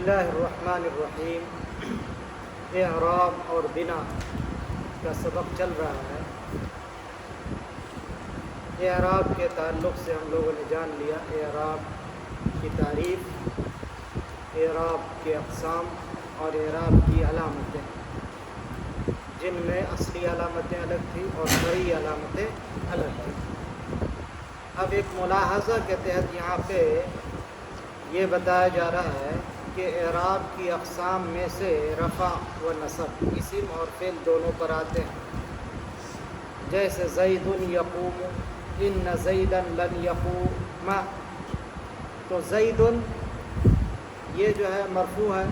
اللہ الرحمن الرحیم۔ اعراب اور بنا کا سبق چل رہا ہے۔ اعراب کے تعلق سے ہم لوگوں نے جان لیا اعراب کی تعریف، اعراب کے اقسام اور اعراب کی علامتیں، جن میں اصلی علامتیں الگ تھیں اور فرعی علامتیں الگ تھیں۔ اب ایک ملاحظہ کے تحت یہاں پہ یہ بتایا جا رہا ہے کہ اعراب کی اقسام میں سے رفع و نصب اسم اور فعل دونوں پر آتے ہیں۔ جیسے زید یقوم، ان زیدا لن یقوم، تو زید یہ جو ہے مرفوع ہے،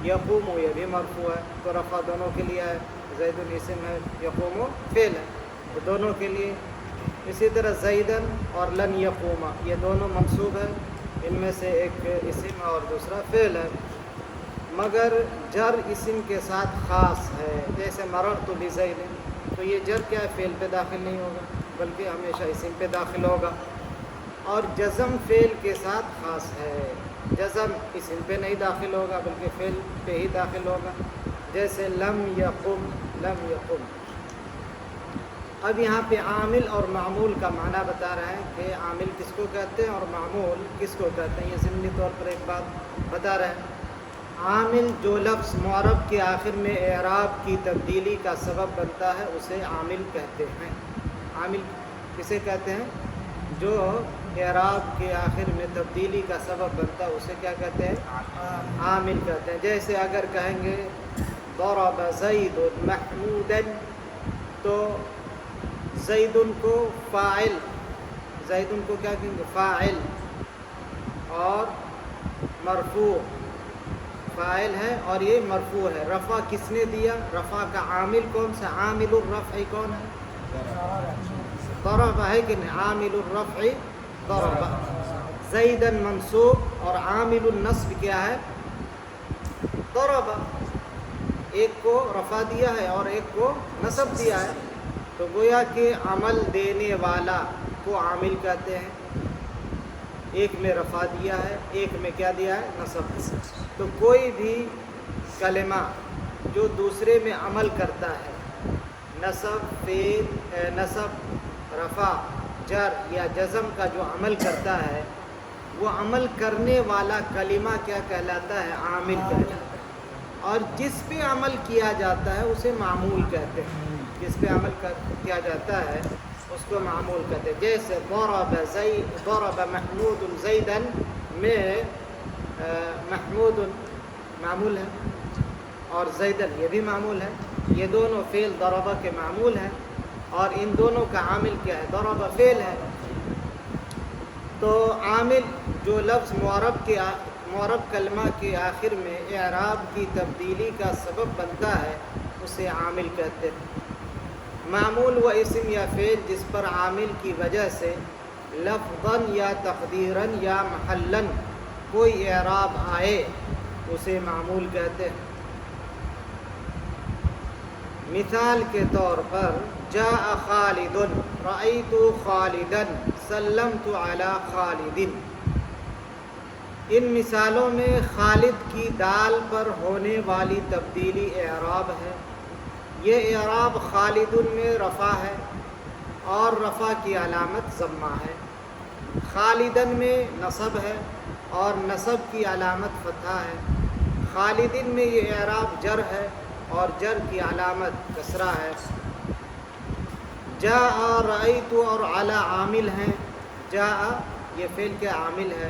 یقوم یہ بھی مرفوع ہے، تو رفع دونوں کے لیے ہے۔ زید اسم ہے، یقوم فعل ہے، تو دونوں کے لیے۔ اسی طرح زیدن اور لن یقوم یہ دونوں منصوب ہیں، ان میں سے ایک اسم ہے اور دوسرا فعل ہے، مگر جر اسم کے ساتھ خاص ہے۔ جیسے مررت بزید، تو یہ جر کیا ہے، فعل پہ داخل نہیں ہوگا بلکہ ہمیشہ اسم پہ داخل ہوگا۔ اور جزم فعل کے ساتھ خاص ہے، جزم اسم پہ نہیں داخل ہوگا بلکہ فعل پہ ہی داخل ہوگا۔ جیسے لم یقم، لم یقم۔ اب یہاں پہ عامل اور معمول کا معنی بتا رہے ہیں کہ عامل کس کو کہتے ہیں اور معمول کس کو کہتے ہیں۔ یہ ضمنی طور پر ایک بات بتا رہے ہیں۔ عامل جو لفظ معرب کے آخر میں اعراب کی تبدیلی کا سبب بنتا ہے اسے عامل کہتے ہیں۔ عامل کسے کہتے ہیں؟ جو اعراب کے آخر میں تبدیلی کا سبب بنتا ہے اسے کیا کہتے ہیں؟ عامل کہتے ہیں۔ جیسے اگر کہیں گے ضرب زید محمودا، تو زیدن کو فاعل، زیدن کو کیا کہیں گے؟ فاعل، اور مرفوع، فاعل ہے اور یہ مرفوع ہے۔ رفع کس نے دیا؟ رفع کا عامل کون سا؟ عامل الرفع کون ہے؟ ضرب ہے کہ نہیں؟ عامل الرفع ضرب۔ زیدن منصوب اور عامل النصب کیا ہے؟ ضرب۔ ایک کو رفع دیا ہے اور ایک کو نصب دیا ہے، تو گویا کہ عمل دینے والا کو عامل کہتے ہیں۔ ایک میں رفع دیا ہے، ایک میں کیا دیا ہے؟ نصب۔ تو کوئی بھی کلمہ جو دوسرے میں عمل کرتا ہے، نصب، فعل، نصب، رفع، جر یا جزم کا جو عمل کرتا ہے، وہ عمل کرنے والا کلمہ کیا کہلاتا ہے؟ عامل کہلاتا ہے۔ اور جس پہ عمل کیا جاتا ہے اسے معمول کہتے ہیں۔ جس پہ عمل کیا جاتا ہے اس کو معمول کہتے ہیں۔ جیسے ضرب محمود زیدا میں محمود معمول ہے اور زیدن یہ بھی معمول ہے، یہ دونوں فعل ضرب کے معمول ہیں، اور ان دونوں کا عامل کیا ہے؟ ضرب فعل ہے۔ تو عامل جو لفظ معرب کلمہ کے آخر میں اعراب کی تبدیلی کا سبب بنتا ہے اسے عامل کہتے ہیں۔ معمول و اسم یا فعل جس پر عامل کی وجہ سے لفظاً یا تقدیراً یا محلاً کوئی اعراب آئے اسے معمول کہتے ہیں۔ مثال کے طور پر جاء خالد، رأیت خالدا، سلمت علی خالد۔ ان مثالوں میں خالد کی دال پر ہونے والی تبدیلی اعراب ہے۔ یہ اعراب خالد میں رفع ہے اور رفع کی علامت ضمہ ہے۔ خالدن میں نصب ہے اور نصب کی علامت فتحہ ہے۔ خالدن میں یہ اعراب جر ہے اور جر کی علامت کسرہ ہے۔ جاء، رأیت اور علی عامل ہیں۔ جاء یہ فعل کے عامل ہے،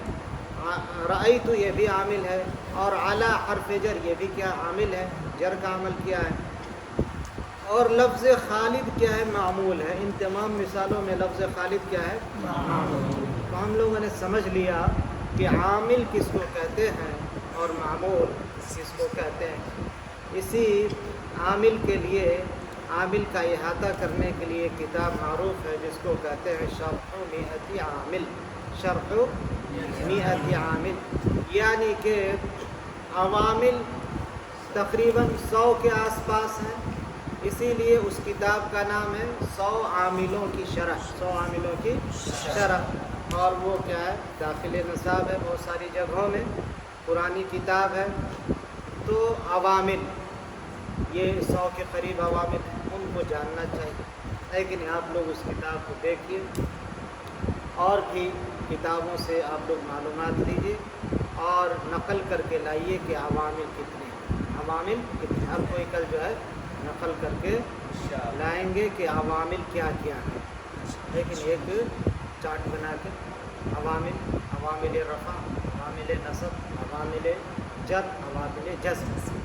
رأیت یہ بھی عامل ہے، اور علی حرف جر یہ بھی کیا عامل ہے، جر کا عمل کیا ہے۔ اور لفظ خالد کیا ہے؟ معمول ہے۔ ان تمام مثالوں میں لفظ خالد کیا ہے؟ معمول۔ تو ہم لوگوں نے سمجھ لیا کہ عامل کس کو کہتے ہیں اور معمول کس کو کہتے ہیں۔ اسی عامل کے لیے، عامل کا احاطہ کرنے کے لیے کتاب معروف ہے جس کو کہتے ہیں شرح مئۃ عامل۔ شرح مئۃ عامل، یعنی کہ عوامل تقریباً 100 کے آس پاس ہیں، اسی لیے اس کتاب کا نام ہے 100 عاملوں کی شرح۔ 100 عاملوں کی شرح، اور وہ کیا ہے؟ داخل نصاب ہے بہت ساری جگہوں میں۔ پرانی کتاب ہے، تو عوامل یہ 100 کے قریب عوامل ہیں، ان کو جاننا چاہیے. لیکن آپ لوگ اس کتاب کو دیکھیے اور بھی کتابوں سے آپ لوگ معلومات لیجیے اور نقل کر کے لائیے کہ عوامل کتنے ہیں. عوامل کتنے، ہر کوئی کل جو ہے نقل کر کے لائیں گے کہ عوامل کیا کیا ہیں. لیکن ایک چارٹ بنا کے عوامل رفع، عوامل نصب، عوامل جر، عوامل جزم،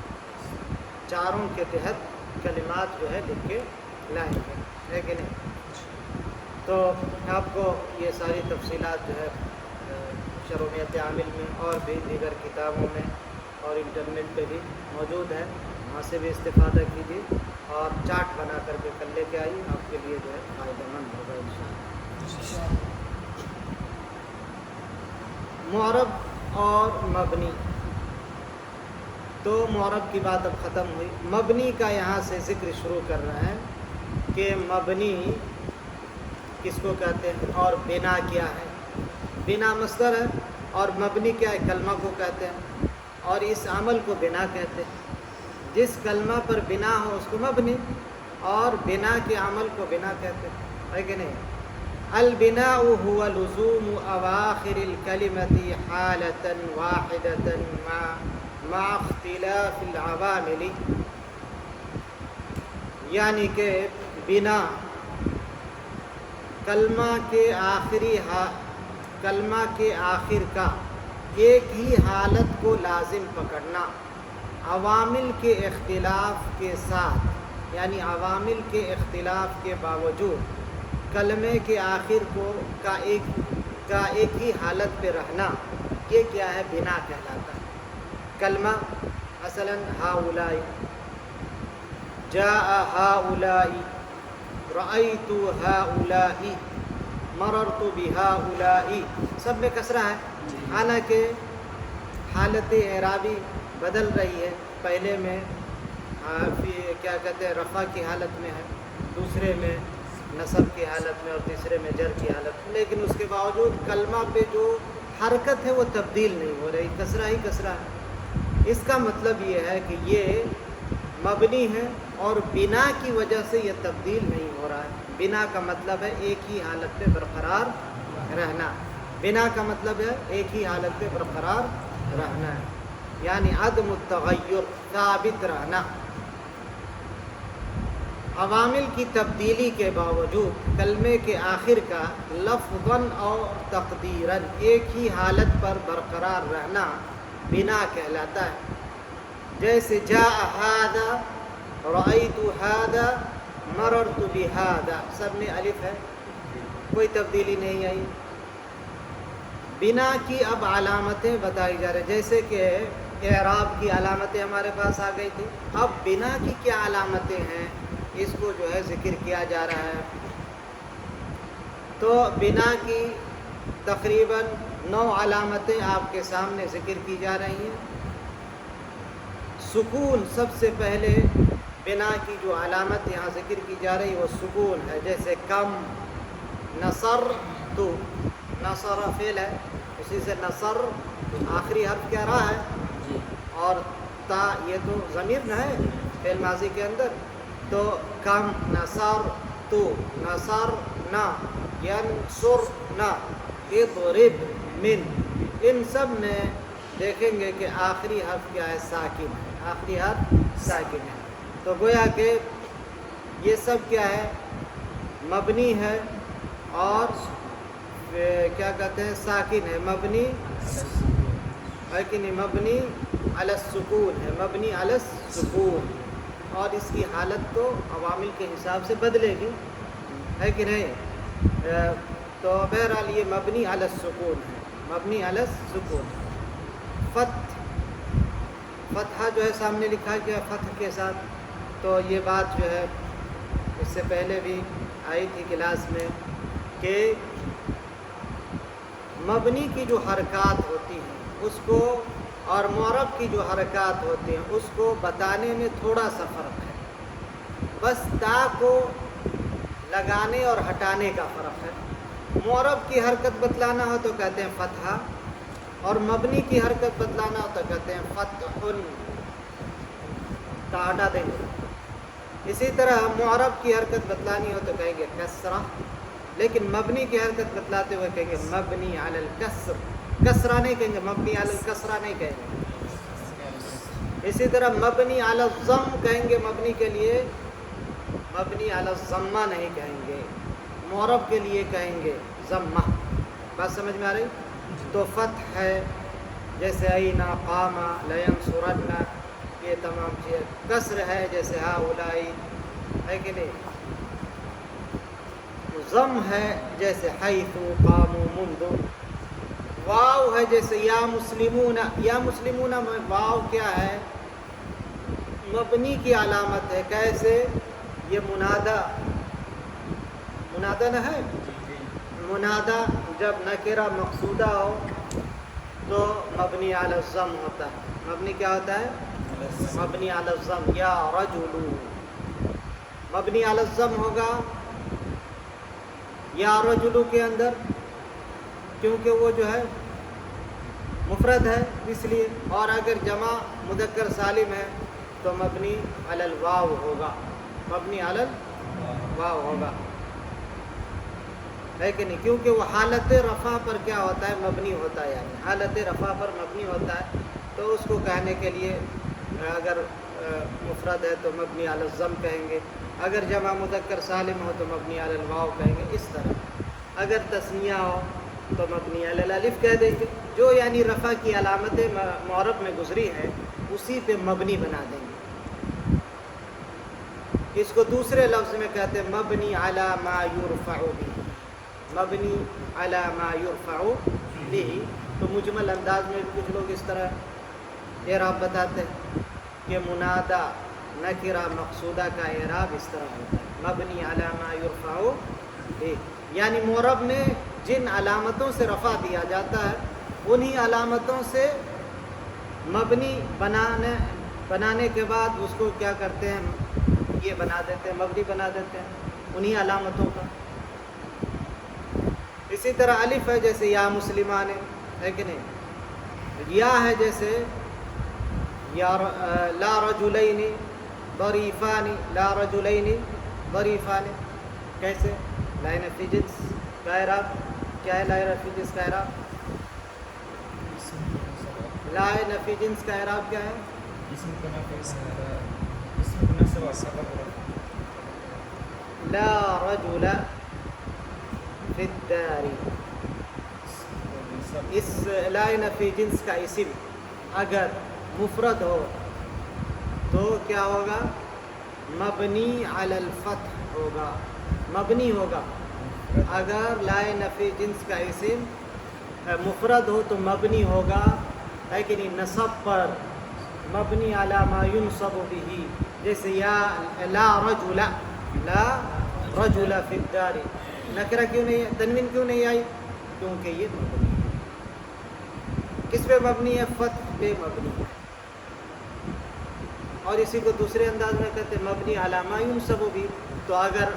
چاروں کے تحت کلمات جو ہے لکھ کے لائیں گے. لیکن تو آپ کو یہ ساری تفصیلات جو ہے شروعیت عامل میں اور بھی دیگر کتابوں میں اور انٹرنیٹ پہ بھی موجود ہے، وہاں سے بھی استفادہ کیجیے اور چارٹ بنا کر کے کل لے کے آئیے، آپ کے لیے جو ہے فائدہ مند ہوگا انشاءاللہ. معرب اور مبنی، تو معرب کی بات اب ختم ہوئی. مبنی کا یہاں سے ذکر شروع کر رہے ہیں کہ مبنی کس کو کہتے ہیں اور بنا کیا ہے. بنا مصدر ہے اور مبنی کیا ہے؟ کلمہ کو کہتے ہیں اور اس عمل کو بنا کہتے ہیں. جس کلمہ پر بنا ہو اس کو مبنی اور بنا کے عمل کو بنا کہتے ہیں، ہے کہ نہیں؟ البناء هو لزوم اواخر الكلمة حالة واحدة مع اختلاف العوامل. یعنی کہ بنا کلمہ کے آخر کا ایک ہی حالت کو لازم پکڑنا عوامل کے اختلاف کے ساتھ، یعنی عوامل کے اختلاف کے باوجود کلمے کے آخر کو کا ایک ہی حالت پہ رہنا، یہ کیا ہے؟ بنا کہلاتا ہے. کلمہ مثلا ہؤلاء، جاء ہؤلاء، رأیت ہؤلاء، مررت بہؤلاء، سب میں کسرہ ہے. حالانکہ حالت اعرابی بدل رہی ہے، پہلے میں کیا کہتے ہیں رفع کی حالت میں ہے، دوسرے میں نصب کی حالت میں اور تیسرے میں جر کی حالت میں، لیکن اس کے باوجود کلمہ پہ جو حرکت ہے وہ تبدیل نہیں ہو رہی، کسرہ ہی کسرہ ہے. اس کا مطلب یہ ہے کہ یہ مبنی ہے اور بنا کی وجہ سے یہ تبدیل نہیں ہو رہا ہے. بنا کا مطلب ہے ایک ہی حالت پہ برقرار رہنا. بنا کا مطلب ہے ایک ہی حالت پہ برقرار رہنا ہے، یعنی عدم التغیر، ثابت رہنا. عوامل کی تبدیلی کے باوجود کلمے کے آخر کا لفظاً اور تقدیراً ایک ہی حالت پر برقرار رہنا بنا کہلاتا ہے. جیسے جاء ھذا، رأیت ھذا، مررت بھذا، سب میں الف ہے، کوئی تبدیلی نہیں آئی. بنا کی اب علامتیں بتائی جا رہی، جیسے کہ اعراب کی علامتیں ہمارے پاس آ گئی تھی. اب بنا کی کیا علامتیں ہیں اس کو جو ہے ذکر کیا جا رہا ہے. تو بنا کی تقریباً 9 علامتیں آپ کے سامنے ذکر کی جا رہی ہیں. سکون سب سے پہلے بنا کی جو علامت یہاں ذکر کی جا رہی ہے وہ سکون ہے. جیسے کم، نصر تو، نصر فعل ہے، اسی سے نصر آخری حرف کیا رہا ہے اور تا یہ تو ضمیر نہ ہے فعل ماضی کے اندر. تو کم، نصر تو، نصر نہ، ینصر نہ، اضرب من، ان سب میں دیکھیں گے کہ آخری حرف کیا ہے؟ ساکن ہے، آخری حرف ساکن ہے. تو گویا کہ یہ سب کیا ہے؟ مبنی ہے اور کیا کہتے ہیں؟ ساکن ہے. مبنی ہے کہ نہیں؟ مبنی علی السکون ہے، مبنی علی السکون، اور اس کی حالت تو عوامل کے حساب سے بدلے گی، ہے کہ نہیں؟ تو بہرحال یہ مبنی علی السکون ہے، مبنی علی السکون. فتحہ جو ہے سامنے لکھا گیا فتح کے ساتھ. تو یہ بات جو ہے اس سے پہلے بھی آئی تھی کلاس میں کہ مبنی کی جو حرکات ہوتی ہیں اس کو اور معرب کی جو حرکات ہوتی ہیں اس کو بتانے میں تھوڑا سا فرق ہے، بس تا کو لگانے اور ہٹانے کا فرق ہے. معرب کی حرکت بتلانا ہو تو کہتے ہیں فتحہ، اور مبنی کی حرکت بتلانا ہوتا کہتے ہیں فتح، کاٹا دیں گے. اسی طرح معرب کی حرکت بتلانی ہو تو کہیں گے کسرہ، لیکن مبنی کی حرکت بتلاتے ہوئے کہیں گے مبنی علی الکسر. کسرہ نہیں کہیں گے، مبنی علی الکسرہ نہیں کہیں گے. اسی طرح مبنی علی الضم کہیں گے، مبنی کے لیے مبنی علی الضمہ نہیں کہیں گے، معرب کے لیے کہیں گے ضمہ. بات سمجھ میں آ رہی؟ تو فتح ہے جیسے اینا، قام، لینصرن، یہ تمام چیز. کسر ہے جیسے ہؤلاء، ہے کہ نہیں. ضم ہے جیسے حیث، قاموا، منذ. واو ہے جیسے یا مسلمون. یا مسلمون میں واو کیا ہے؟ مبنی کی علامت ہے. کیسے؟ یہ منادہ نہ ہے. منادہ جب نکرہ مقصودہ ہو تو مبنی علی الضم ہوتا ہے. مبنی کیا ہوتا ہے؟ مبنی علی الضم. یا رجل مبنی علی الضم ہوگا یا رجل کے اندر، کیونکہ وہ جو ہے مفرد ہے اس لیے. اور اگر جمع مذکر سالم ہے تو مبنی علی الواو ہوگا، مبنی علی الواو ہوگا، ہے کہ نہیں. کیونکہ وہ حالت رفع پر کیا ہوتا ہے؟ مبنی ہوتا ہے. یعنی حالت رفع پر مبنی ہوتا ہے، تو اس کو کہنے کے لیے اگر مفرد ہے تو مبنی علی الضم کہیں گے، اگر جمع مذکر سالم ہو تو مبنی علی الواو کہیں گے. اس طرح اگر تثنیہ ہو تو مبنی علی الالف کہہ دیں گے. جو یعنی رفع کی علامتیں معرب میں گزری ہیں اسی پہ مبنی بنا دیں گے. اس کو دوسرے لفظ میں کہتے ہیں مبنی علی ما یرفع به، مبنی علی ما یرفع به. تو مجمل انداز میں کچھ لوگ اس طرح اعراب بتاتے ہیں کہ منادہ نکرہ مقصودہ کا اعراب اس طرح ہوتا ہے مبنی علی ما یرفع به. یعنی معرب میں جن علامتوں سے رفع دیا جاتا ہے انہی علامتوں سے مبنی بنانے کے بعد اس کو کیا کرتے ہیں؟ یہ بنا دیتے ہیں، مبنی بنا دیتے ہیں انہی علامتوں کا. اسی طرح الف ہے جیسے یا مسلمان، ہے کہ نہیں. یا ہے جیسے یا لا رجلین ظریفان، لا رجلین ظریفان. کیسے؟ لائن فی جنس کا اعراب کیا ہے؟ لائن فی جنس کا اعراب، لائن فی جنس کا اعراب کیا ہے؟ لا رجل فی الدار. اس لائن فی جنس کا اسم اگر مفرد ہو تو کیا ہوگا؟ مبنی علی الفتح ہوگا، مبنی ہوگا. اگر لائن فی جنس کا اسم مفرد ہو تو مبنی ہوگا، ہے کہ نہیں، نصب پر. مبنی علی ما ینصب به، جیسے یا لا رجل، لا رجل فی الدار. نکرہ کیوں نہیں ہے؟ تنوین کیوں نہیں آئی؟ کیونکہ یہ مبنی ہے. کس پہ مبنی ہے؟ فتح پہ مبنی ہے. اور اسی کو دوسرے انداز میں کہتے ہیں مبنی علی ما ینصب به. تو اگر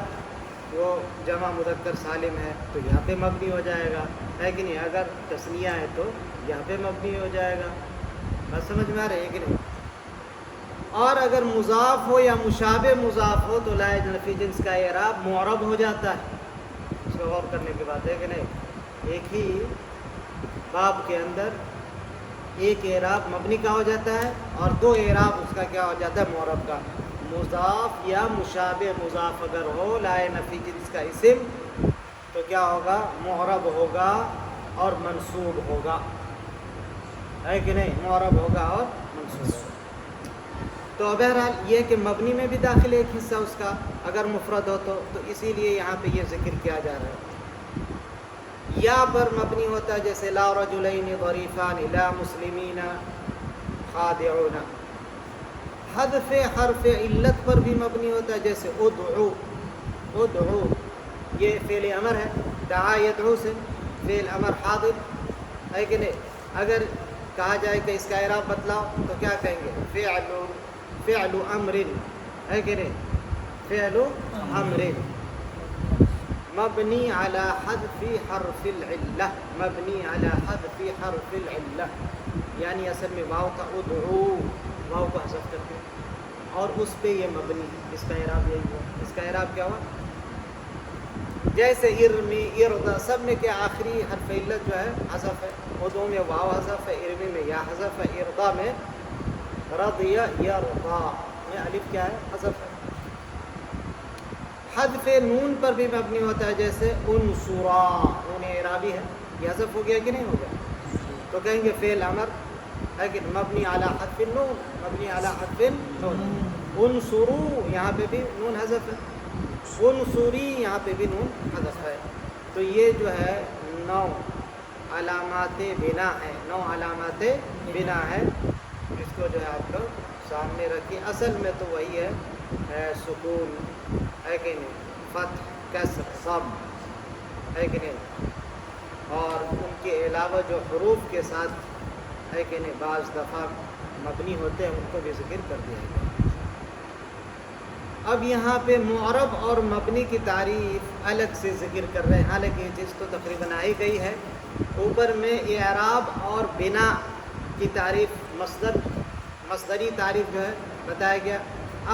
وہ جمع مذکر سالم ہے تو یہاں پہ مبنی ہو جائے گا، ہے کہ نہیں. اگر تثنیہ ہے تو یہاں پہ مبنی ہو جائے گا. بات سمجھ میں آ رہی ہے کہ نہیں. اور اگر مضاف ہو یا مشابہ مضاف ہو تو لائن فی جنس کا اعراب معرب ہو جاتا ہے. اس کو غور کرنے کی بات ہے کہ نہیں. ایک ہی باب کے اندر ایک اعراب مبنی کا ہو جاتا ہے اور دو اعراب اس کا کیا ہو جاتا ہے؟ معرب کا. مضاف یا مشابہ مضاف اگر ہو لائن فی جنس کا اسم تو کیا ہوگا؟ معرب ہوگا اور منصوب ہوگا، ہے کہ نہیں. معرب ہوگا اور منصوب ہوگا. تو بہرحال یہ کہ مبنی میں بھی داخل ایک حصہ اس کا اگر مفرد ہو تو اسی لیے یہاں پہ یہ ذکر کیا جا رہا ہے. یا پر مبنی ہوتا ہے جیسے لا رجلین ظریفان، لا مسلمین خادعون. حذف حرف علت پر بھی مبنی ہوتا ہے جیسے ادعو. ادعو یہ فعل امر ہے، دعا یدعو سے فعل امر حاضر، ہے کہ نہیں. اگر کہا جائے کہ اس کا اعراب بتلاؤ تو کیا کہیں گے؟ فعل امر، ہے کہ نہیں. فعل امر. مبنی علی حذف حرف العلہ، مبنی علی حذف حرف العلہ، یعنی اصل میں واو کا ادعو، واو کو حذف کرتے ہیں اور اس پہ یہ مبنی ہے، اس کا اعراب یہی ہوا۔ اس کا اعراب کیا ہوا؟ جیسے ارمی، اردا، سب میں کیا آخری حرف علت جو ہے حذف ہے، ادعو میں واو حذف ہے، ارمی میں یا حذف ہے، اردا میں رضی یرضا میں الف کیا ہے حذف ہے۔ حذف نون پر بھی مبنی ہوتا ہے، جیسے انصرا، نون اعرابی ہے، یہ حذف ہو گیا کہ نہیں ہو گیا؟ تو کہیں گے فعل امر ہے کہ مبنی علی حذف النون، مبنی علی حذف النون۔ انصرو یہاں پہ بھی نون حذف ہے، انصری یہاں پہ بھی نون حذف ہے۔ تو یہ جو ہے 9 علامات بنا ہے، 9 علامات بنا ہے، اس کو جو ہے آپ کو سامنے رکھیے۔ اصل میں تو وہی ہے سکون ہے کہ نہیں، فتح، کسر، ضم ہے کہ نہیں، اور ان کے علاوہ جو حروف کے ساتھ ہے کہ نہیں بعض دفعہ مبنی ہوتے ہیں، ان کو بھی ذکر کر دیا گیا۔ اب یہاں پہ معرب اور مبنی کی تعریف الگ سے ذکر کر رہے ہیں، حالانکہ یہ چیز تو تقریباً آ ہی گئی ہے۔ اوپر میں اعراب اور بنا کی تعریف، مصدری تعریف جو ہے بتایا گیا۔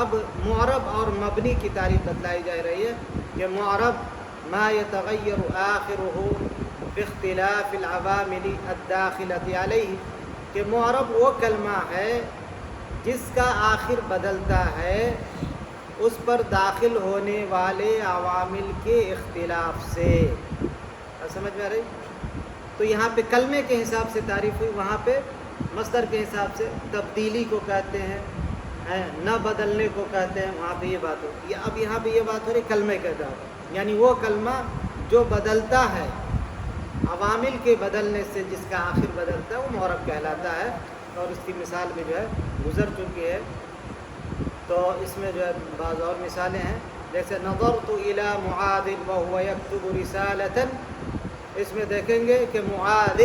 اب معرب اور مبنی کی تعریف بتلائی جا رہی ہے کہ معرب ما يتغیر آخرہ باختلاف العوامل الداخلۃ علیہ، کہ معرب وہ کلمہ ہے جس کا آخر بدلتا ہے اس پر داخل ہونے والے عوامل کے اختلاف سے۔ سمجھ میں آ رہی؟ تو یہاں پہ کلمے کے حساب سے تعریف ہوئی، وہاں پہ مصدر کے حساب سے تبدیلی کو کہتے ہیں، نہ بدلنے کو کہتے ہیں، وہاں پہ یہ بات ہوتی ہے۔ اب یہاں پہ یہ بات ہو رہی کلمے کے اعتبار، یعنی وہ کلمہ جو بدلتا ہے عوامل کے بدلنے سے، جس کا آخر بدلتا ہے، وہ معرب کہلاتا ہے۔ اور اس کی مثال بھی جو ہے گزر چکی ہے، تو اس میں جو ہے بعض اور مثالیں ہیں، جیسے نظرت الی معاذ وهو یکتب رسالۃ، اس میں دیکھیں گے کہ معاذ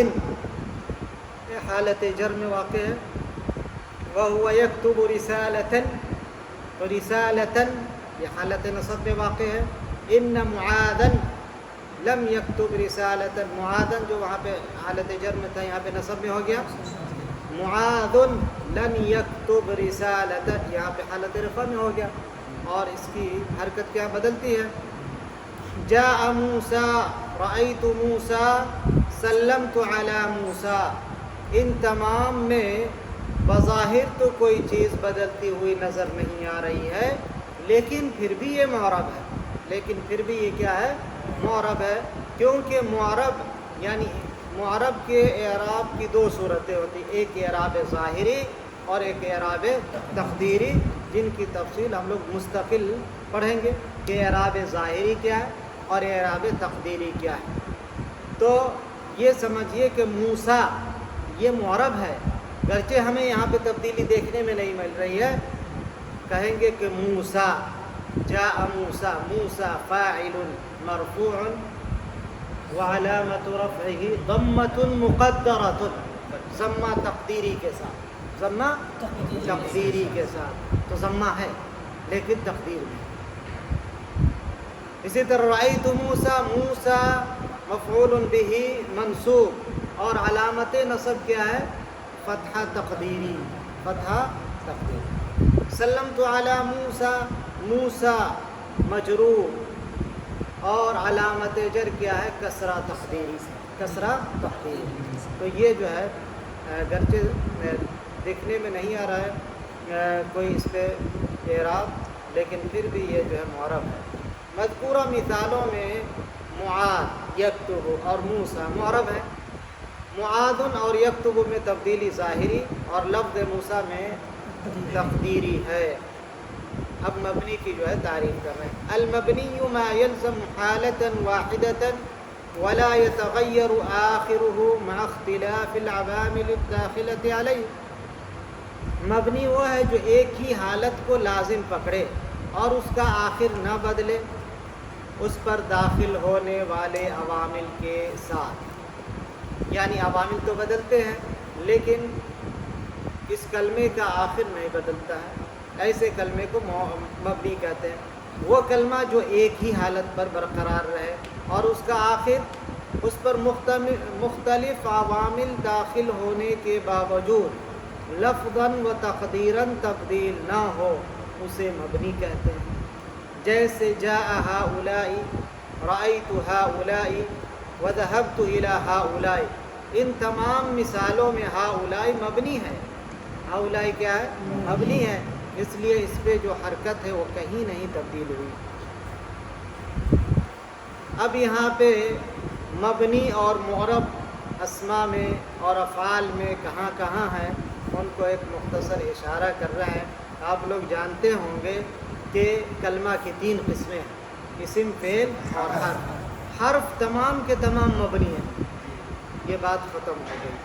حالت جر میں واقع ہے، وهو یکتب رسالۃ، تو رسالۃ یہ حالت نصب میں واقع ہے۔ ان معاذا لم یکتب رسالۃ، معاذا جو وہاں پہ حالت جر میں تھا، یہاں پہ نصب میں ہو گیا۔ معاذ لن یکتب رسالۃ، یہاں پہ حالت رفع میں ہو گیا، اور اس کی حرکت کیا بدلتی ہے؟ جاء موسیٰ، رأیت موسیٰ، سلمت علی موسیٰ، ان تمام میں بظاہر تو کوئی چیز بدلتی ہوئی نظر نہیں آ رہی ہے، لیکن پھر بھی یہ معرب ہے، لیکن پھر بھی یہ کیا ہے؟ معرب ہے، کیونکہ معرب یعنی معرب کے اعراب کی 2 صورتیں ہوتی، ایک اعراب ظاہری اور ایک اعراب تقدیری، جن کی تفصیل ہم لوگ مستقل پڑھیں گے کہ اعراب ظاہری کیا ہے اور اعراب تقدیری کیا ہے۔ تو یہ سمجھیے کہ موسیٰ یہ معرب ہے، گرچہ ہمیں یہاں پہ تبدیلی دیکھنے میں نہیں مل رہی ہے، کہیں گے کہ موسیٰ، جاء موسیٰ، موسیٰ فاعل مرفوع وعلامت رفعہ ضمۃ مقدرۃ، ضمہ تقدیری کے ساتھ، ضمہ تقدیری کے ساتھ، تو ضمہ ہے لیکن تقدیر میں۔ اسی طرح رأیت موسیٰ، موسیٰ مفعول بہ منصوب، اور علامت نصب کیا ہے؟ فتحہ تقدیری، فتحہ تقدیری۔ سلمت علی موسیٰ، موسیٰ مجرور، اور علامت جر کیا ہے؟ کسرہ تقدیری، کسرہ تقدیری۔ تو یہ جو ہے گرچہ دیکھنے میں نہیں آ رہا ہے کوئی اس پہ اعراب، لیکن پھر بھی یہ جو ہے معرب ہے۔ مذکورہ مثالوں میں معاذ، یکتب اور موسیٰ معرب ہے، معاذ اور یکتب میں تبدیلی ظاہری اور لفظ موسیٰ میں تقدیری ہے۔ اب مبنی کی جو ہے تعریف کر رہے ہیں۔ المبنی ما يلزم حالة واحدة ولا يتغير آخره مع اختلاف العوامل الداخلة عليه، مبنی وہ ہے جو ایک ہی حالت کو لازم پکڑے اور اس کا آخر نہ بدلے اس پر داخل ہونے والے عوامل کے ساتھ، یعنی عوامل تو بدلتے ہیں لیکن اس کلمے کا آخر نہیں بدلتا ہے، ایسے کلمے کو مبنی کہتے ہیں۔ وہ کلمہ جو ایک ہی حالت پر برقرار رہے، اور اس کا آخر اس پر مختلف عوامل داخل ہونے کے باوجود لفظاً و تقدیراً تبدیل نہ ہو اسے مبنی کہتے ہیں۔ جیسے جاء ہؤلاء، رأیت ہؤلاء، وذهبت إلى ہؤلاء، ان تمام مثالوں میں ہؤلاء مبنی ہے۔ ہؤلاء کیا ہے؟ مبنی ہے، اس لیے اس پہ جو حرکت ہے وہ کہیں نہیں تبدیل ہوئی۔ اب یہاں پہ مبنی اور معرب اسماء میں اور افعال میں کہاں کہاں ہیں ان کو ایک مختصر اشارہ کر رہے ہیں۔ آپ لوگ جانتے ہوں گے کہ کلمہ کی 3 قسمیں ہیں، اسم، فعل اور حرف۔ حرف تمام کے تمام مبنی ہیں، یہ بات ختم ہو گئی۔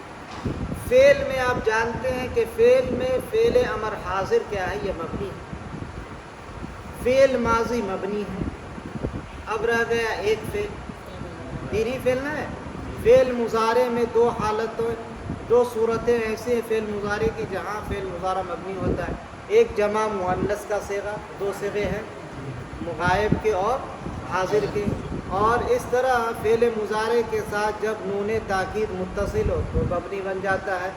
فعل میں آپ جانتے ہیں کہ فعل میں فعل امر حاضر کیا ہے؟ یہ مبنی ہے۔ فعل ماضی مبنی ہے۔ اب رہ گیا ایک فعل، 3 ہی فعل نہ ہے۔ فعل مضارع میں 2 حالتوں، 2 صورتیں ایسی ہیں فعل مضارع کی جہاں فعل مضارع مبنی ہوتا ہے۔ ایک جمع مؤنث کا صیغہ، 2 صیغے ہیں، غائب کے اور حاضر کے، اور اس طرح فعل مضارع کے ساتھ جب نون تاکید متصل ہو تو مبنی بن جاتا ہے۔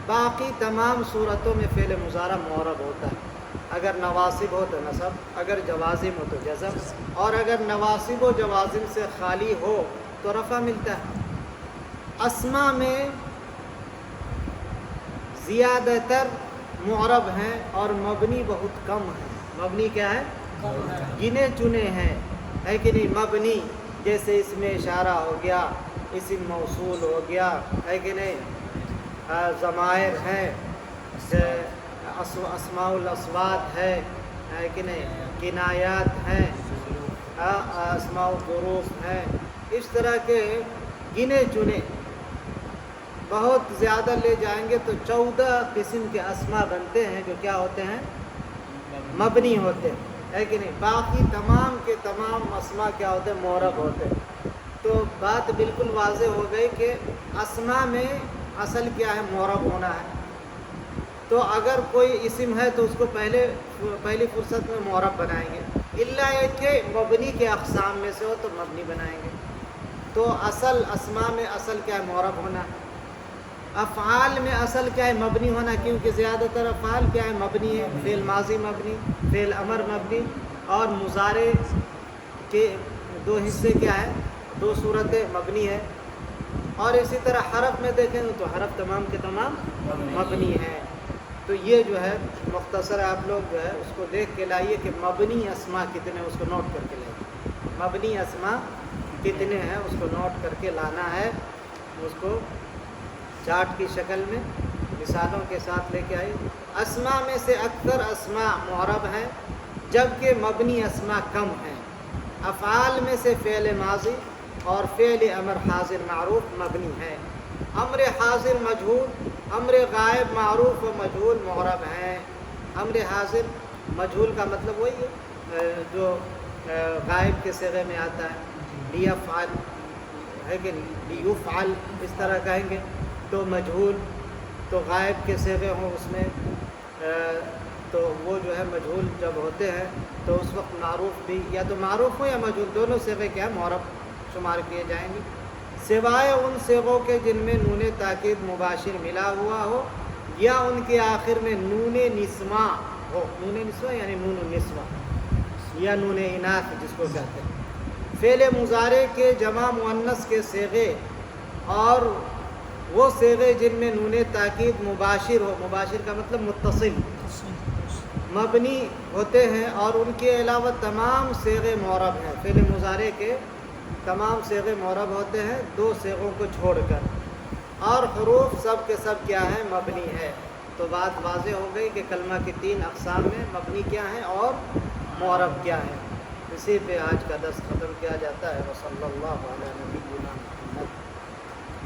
باقی تمام صورتوں میں فعل مضارع معرب ہوتا ہے، اگر نواصب ہو تو نصب، اگر جوازم ہو تو جزم، اور اگر نواصب و جوازم سے خالی ہو تو رفع ملتا ہے۔ اسماء میں زیادہ تر معرب ہیں اور مبنی بہت کم ہیں۔ مبنی کیا ہے؟ گنے چنے ہیں، ہے کہ نہیں؟ مبنی جیسے اس میں اشارہ ہو گیا، اسم موصول ہو گیا، ہے کہ نہیں؟ ضمائر ہیں، اسماء الاصوات ہے کہ نہیں؟ کنایات ہیں، اسماء الظروف ہیں، اس طرح کے گنے چنے بہت زیادہ لے جائیں گے تو 14 قسم کے اسماء بنتے ہیں جو کیا ہوتے ہیں؟ مبنی ہوتے ہیں، ہے کہ نہیں؟ باقی تمام کے تمام اسماء کیا ہوتے ہیں؟ معرب ہوتے ہیں۔ تو بات بالکل واضح ہو گئی کہ اسماء میں اصل کیا ہے؟ معرب ہونا ہے۔ تو اگر کوئی اسم ہے تو اس کو پہلی فرصت میں معرب بنائیں گے، الا یہ کہ مبنی کے اقسام میں سے ہو تو مبنی بنائیں گے۔ تو اصل اسماء میں اصل کیا ہے؟ معرب ہونا۔ افعال میں اصل کیا ہے؟ مبنی ہونا، کیونکہ زیادہ تر افعال کیا ہے؟ مبنی ہے۔ فعل ماضی مبنی، فعل امر مبنی، اور مضارع کے 2 حصے کیا ہے؟ 2 صورتیں مبنی ہے۔ اور اسی طرح حرف میں دیکھیں گے تو حرف تمام کے تمام مبنی ہے۔ تو یہ جو ہے مختصر آپ لوگ جو ہے اس کو دیکھ کے لائیے کہ مبنی اسماء کتنے، اس کو نوٹ کر کے لائیے۔ مبنی اسماء کتنے ہیں اس کو نوٹ کر کے لانا ہے، اس کو چارٹ کی شکل میں مثالوں کے ساتھ لے کے آئیے۔ اسماء میں سے اکثر اسماء معرب ہیں جبکہ مبنی اسماء کم ہیں۔ افعال میں سے فعل ماضی اور فعل امر حاضر معروف مبنی ہے۔ امر حاضر مجہول، امر غائب معروف و مجہول معرب ہیں۔ امر حاضر مجہول کا مطلب وہی ہے جو غائب کے صیغے میں آتا ہے، لیفعل ہے کہ لیفعل اس طرح کہیں گے تو مجہول، تو غائب کے صیغے ہوں اس میں تو وہ جو ہے مجہول جب ہوتے ہیں تو اس وقت معروف بھی یا تو معروف ہو یا مجہول، دونوں صیغے کیا ہے؟ معرب شمار کیے جائیں گے، سوائے ان صیغوں کے جن میں نون تاکید مباشر ملا ہوا ہو یا ان کے آخر میں نون نسواں ہو۔ نون نسواں یعنی نون النسواں یا نون اناث جس کو کہتے ہیں۔ فعل مضارع کے جمع مؤنث کے صیغے اور وہ صیغے جن میں نون تاکید مباشر ہو، مباشر کا مطلب متصل، مبنی ہوتے ہیں، اور ان کے علاوہ تمام صیغے معرب ہیں۔ فعل مضارع کے تمام صیغے معرب ہوتے ہیں 2 صیغوں کو چھوڑ کر، اور حروف سب کے سب کیا ہیں؟ مبنی ہے۔ تو بات واضح ہو گئی کہ کلمہ کی 3 اقسام میں مبنی کیا ہیں اور معرب کیا ہیں۔ اسی پہ آج کا درس ختم کیا جاتا ہے۔ وصلی اللہ علی نبینا محمد۔